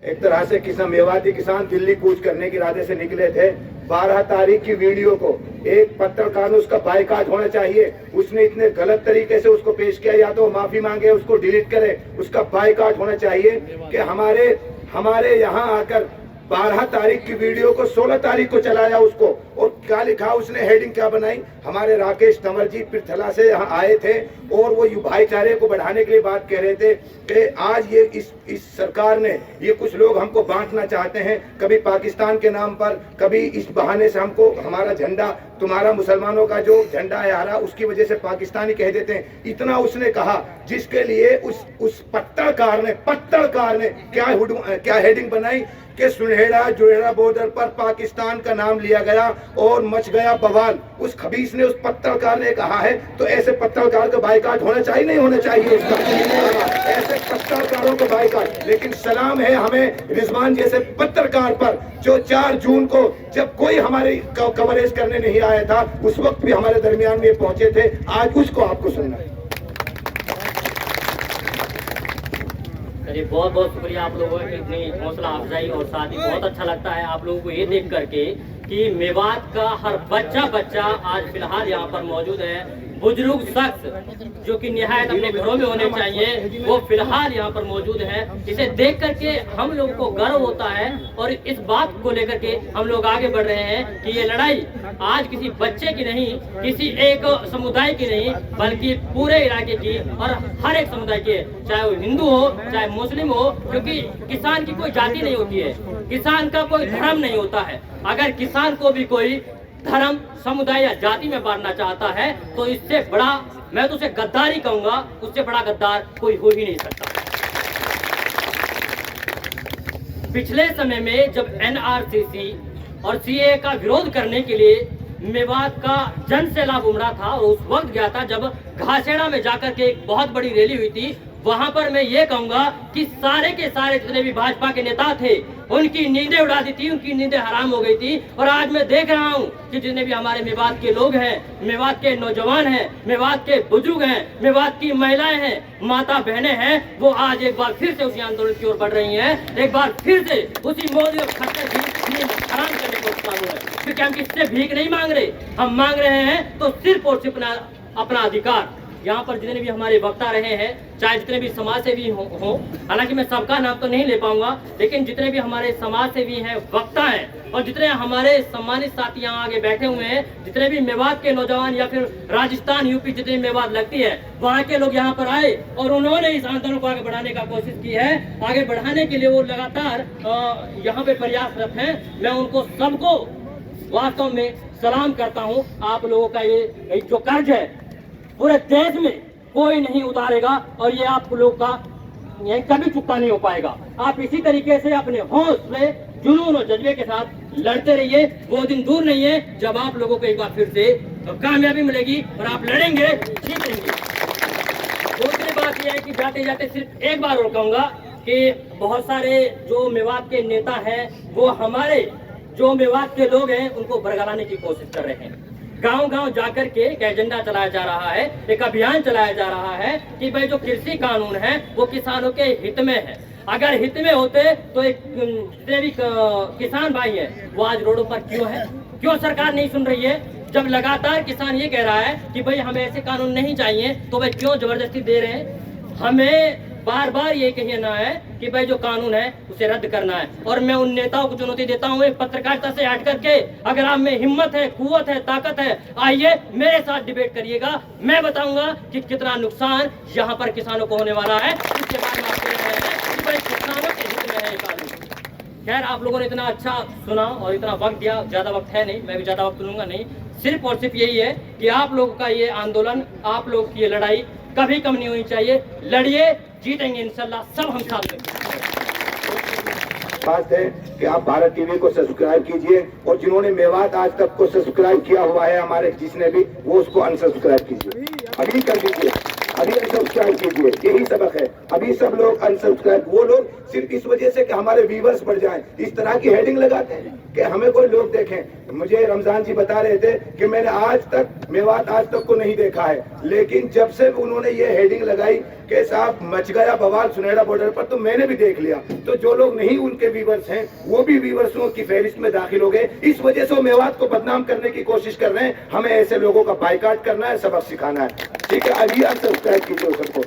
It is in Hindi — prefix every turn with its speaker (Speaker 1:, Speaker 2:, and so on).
Speaker 1: एक तरह से किसान मेवाती किसान दिल्ली कूच करने के इरादे से निकले थे। 12 तारीख की वीडियो को एक पत्रकार ने उसका बायकॉट होना चाहिए। उसने इतने गलत तरीके से उसको पेश किया, या तो माफी मांगे, उसको डिलीट करे, उसका बायकॉट होना चाहिए। कि हमारे यहाँ आकर 12 तारीख की वीडियो को 16 तारीख को चलाया उसको, और क्या लिखा उसने, हेडिंग क्या बनाई, हमारे राकेश तंवर जी पृथला से यहाँ आए थे और वो भाईचारे को बढ़ाने के लिए बात कह रहे थे कि आज ये इस सरकार ने, ये कुछ लोग हमको बांटना चाहते हैं, कभी पाकिस्तान के नाम पर, कभी इस बहाने से हमको हमारा झंडा, तुम्हारा मुसलमानों का जो झंडा है हरा, उसकी वजह से पाकिस्तानी कह देते हैं। इतना उसने कहा, जिसके लिए उस पत्रकार ने क्या हेडिंग बनाई कि सुनहेड़ा जुड़ेड़ा बॉर्डर पर पाकिस्तान का नाम लिया गया और मच गया बवाल। उस खबीस ने, उस पत्रकार ने कहा है, तो ऐसे पत्रकार का बायकॉट होना चाहिए, नहीं होना चाहिए इसका, ऐसे पत्रकारों का बायकॉट। लेकिन सलाम है हमें रिजवान जैसे पत्रकार पर, जो 4 जून को जब कोई हमारे कवरेज करने नहीं आया था, उस वक्त भी हमारे दरमियान में पहुंचे थे। आज उसको आपको सुनना है।
Speaker 2: चलिए, बहुत बहुत शुक्रिया आप लोगों की इतनी हौसला अफजाई, और साथ ही बहुत अच्छा लगता है आप लोगों को ये देख करके कि मेवात का हर बच्चा आज फिलहाल यहाँ पर मौजूद है। बुजुर्ग शख्स जो कि निहायत अपने घरों में होने चाहिए, वो फिलहाल यहाँ पर मौजूद है। इसे देख करके हम लोगों को गर्व होता है, और इस बात को लेकर के हम लोग आगे बढ़ रहे हैं कि ये लड़ाई आज किसी बच्चे की नहीं, किसी एक समुदाय की नहीं, बल्कि पूरे इलाके की और हर एक समुदाय की, चाहे वो हिंदू हो चाहे मुस्लिम हो, क्योंकि किसान की कोई जाति नहीं होती है, किसान का कोई धर्म नहीं होता है। अगर किसान को भी कोई धर्म, समुदाय या जाति में बांटना चाहता है, तो इससे बड़ा, मैं तो उसे गद्दारी कहूंगा, उससे बड़ा गद्दार कोई हो ही नहीं सकता। पिछले समय में जब एनआरसीसी और सीए का विरोध करने के लिए मेवात का जन सैलाब उमड़ा था, और उस वक्त गया था जब घासेड़ा में जाकर के एक बहुत बड़ी रैली हुई थी। वहां पर मैं ये कहूंगा कि सारे के सारे जितने भी भाजपा के नेता थे, उनकी नींदें उड़ा दी थी, उनकी नींदें हराम हो गई थी। और आज मैं देख रहा हूं कि जितने भी हमारे मेवात के लोग हैं, मेवात के नौजवान हैं, मेवात के बुजुर्ग हैं, मेवात की महिलाएं हैं, माता बहनें हैं, वो आज एक बार फिर से उसी आंदोलन की ओर बढ़ रही हैं। एक बार फिर से उसी मोदी और खट्टर की नींद हराम करने को चालू है, क्योंकि हम किससे भीख नहीं मांग रहे, हम मांग रहे हैं तो सिर्फ और सिर्फ अपना अधिकार। यहाँ पर जितने भी हमारे वक्ता रहे हैं, चाहे जितने भी समाज सेवी हो, हालांकि मैं सबका नाम तो नहीं ले पाऊंगा, लेकिन जितने भी हमारे समाज सेवी हैं, वक्ता हैं, और जितने हमारे सम्मानित साथी यहाँ आगे बैठे हुए हैं, जितने भी मेवात के नौजवान या फिर राजस्थान यूपी जितनी मेवात लगती है, वहाँ के लोग यहाँ पर आए और उन्होंने इस आंदोलन को आगे बढ़ाने का कोशिश की है। आगे बढ़ाने के लिए वो लगातार यहाँ पे प्रयासरत हैं। मैं उनको सबको वास्तव में सलाम करता हूँ। आप लोगों का ये जो कर्ज है पूरे देश में कोई नहीं उतारेगा, और ये आप लोग का ये कभी चुकता नहीं हो पाएगा। आप इसी तरीके से अपने हौसले, जुनून और जज्बे के साथ लड़ते रहिए। वो दिन दूर नहीं है जब आप लोगों को एक बार फिर से कामयाबी मिलेगी और आप लड़ेंगे, जीतेंगे। दूसरी बात यह है कि जाते जाते सिर्फ एक बार और कहूंगा कि बहुत सारे जो मेवात के नेता हैं, वो हमारे जो मेवात के लोग हैं उनको बरगलाने की कोशिश कर रहे हैं। गांव-गांव जाकर के एक एजेंडा चलाया जा रहा है, एक अभियान चलाया जा रहा है कि भाई जो कृषि कानून है वो किसानों के हित में है। अगर हित में होते तो एक जितने भी किसान भाई हैं वो आज रोडों पर क्यों है? क्यों सरकार नहीं सुन रही है? जब लगातार किसान ये कह रहा है कि भाई हमें ऐसे कानून नहीं चाहिए, तो भाई क्यों जबरदस्ती दे रहे हैं? हमें बार बार ये कहना है कि भाई जो कानून है उसे रद्द करना है। और मैं उन नेताओं को चुनौती देता हूँ, पत्रकारिता से हट करके अगर आप में हिम्मत है, कुव्वत है, ताकत है, आइए मेरे साथ डिबेट करिएगा। मैं बताऊंगा कि कितना नुकसान यहाँ पर किसानों को होने वाला है। उसके बाद में आप कह रहे हैं कि भाई किसानों के हित में है कानून। खैर, आप लोगों ने इतना अच्छा सुना और इतना वक्त दिया, ज्यादा वक्त है नहीं, मैं भी ज्यादा वक्त लूंगा नहीं। सिर्फ और सिर्फ यही है कि आप लोगों का ये आंदोलन, आप लोग की ये लड़ाई कभी कम नहीं होनी चाहिए। लड़िए, जीतेंगे इंशाल्लाह, सब हम साथ में।
Speaker 1: बात है कि आप भारत टीवी को सब्सक्राइब कीजिए, और जिन्होंने मेवात आज तक को सब्सक्राइब किया हुआ है हमारे जिसने भी, वो उसको अनसब्सक्राइब कीजिए, अभी कर दीजिए, अभी अनसब्सक्राइब कीजिए। यही सबक है। अभी सब लोग अनसब्सक्राइब, वो लोग सिर्फ इस वजह से कि हमारे व्यूवर्स बढ़ जाएं इस तरह की हेडिंग लगाते हैं कि हमें कोई लोग देखें। मुझे रमजान जी बता रहे थे कि मैंने आज तक मेवात आज तक को नहीं देखा है, लेकिन जब से उन्होंने ये हेडिंग लगाई कि साहब मच गया बवाल सुनहरा बॉर्डर पर, तो मैंने भी देख लिया। तो जो लोग नहीं उनके व्यूवर्स हैं वो भी व्यूवर्सों की फहरिस्त में दाखिल हो गए। इस वजह से वो मेवात को बदनाम करने की कोशिश कर रहे हैं। हमें ऐसे लोगों का बाइकाट करना है, सबक सिखाना है। ठीक है, अभी आप सब्सक्राइब कीजिए सबको।